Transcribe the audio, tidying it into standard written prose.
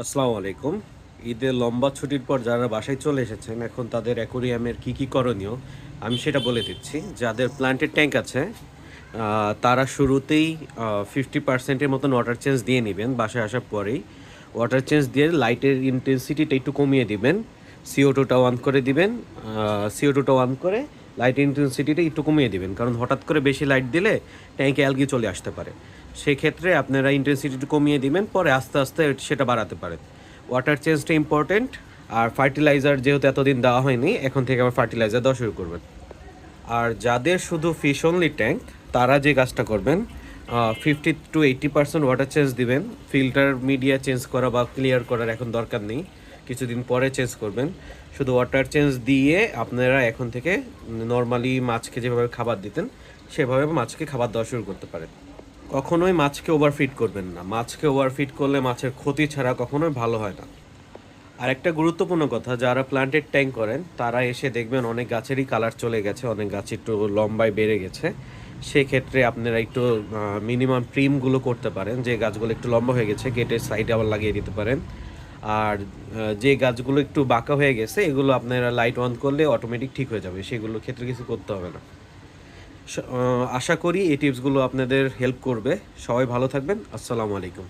আসসালামু আলাইকুম। ঈদের লম্বা ছুটির পর যারা বাসায় চলে এসেছেন, এখন তাদের অ্যাকোয়ারিয়ামের কী করণীয়, আমি সেটা বলে দিচ্ছি। যাদের প্ল্যান্টের ট্যাঙ্ক আছে, তারা শুরুতেই 50% এর মতন ওয়াটার চেঞ্জ দিয়ে নিবেন বাসায় আসার পরেই। ওয়াটার চেঞ্জ দিয়ে লাইটের ইনটেনসিটিটা একটু কমিয়ে দিবেন। CO2 টা অন করে দিবেন। CO2 টা অন করে লাইটের ইনটেনসিটিটা একটু কমিয়ে দিবেন। কারণ হঠাৎ করে বেশি লাইট দিলে ট্যাঙ্কে অ্যালগি চলে আসতে পারে। সেক্ষেত্রে আপনারা ইনটেনসিটিটা কমিয়ে দিবেন, পরে আস্তে আস্তে সেটা বাড়াতে পারেন। ওয়াটার চেঞ্জটা ইম্পর্টেন্ট। আর ফার্টিলাইজার যেহেতু এতদিন দেওয়া হয়নি, এখন থেকে আবার ফার্টিলাইজার দেওয়া শুরু করবেন। আর যাদের শুধু ফিশ অনলি ট্যাঙ্ক, তারা যে কাজটা করবেন, 50 to 80% ওয়াটার চেঞ্জ দিবেন। ফিল্টার মিডিয়া চেঞ্জ করা বা ক্লিয়ার করার এখন দরকার নেই, কিছুদিন পরে চেঞ্জ করবেন। শুধু ওয়াটার চেঞ্জ দিয়ে আপনারা এখন থেকে নর্মালি মাছকে যেভাবে খাবার দিতেন, সেভাবে মাছকে খাবার দেওয়া শুরু করতে পারেন। কখনোই মাছকে ওভারফিড করবেন না। মাছকে ওভারফিড করলে মাছের ক্ষতি ছাড়া কখনোই ভালো হয় না। আর একটা গুরুত্বপূর্ণ কথা, যারা প্ল্যান্টেড ট্যাঙ্ক করেন তারা এসে দেখবেন অনেক গাছেরই কালার চলে গেছে, অনেক গাছ একটু লম্বায় বেড়ে গেছে। সেক্ষেত্রে আপনারা একটু মিনিমাম ট্রিমগুলো করতে পারেন। যে গাছগুলো একটু লম্বা হয়ে গেছে, গেটের সাইডে আবার লাগিয়ে দিতে পারেন। আর যে গাছগুলো একটু বাঁকা হয়ে গেছে, এগুলো আপনারা লাইট অন করলে অটোমেটিক ঠিক হয়ে যাবে, সেগুলোর ক্ষেত্রে কিছু করতে হবে না। আশা করি এই টিপসগুলো আপনাদের হেল্প করবে। সবাই ভালো থাকবেন। আসসালামু আলাইকুম।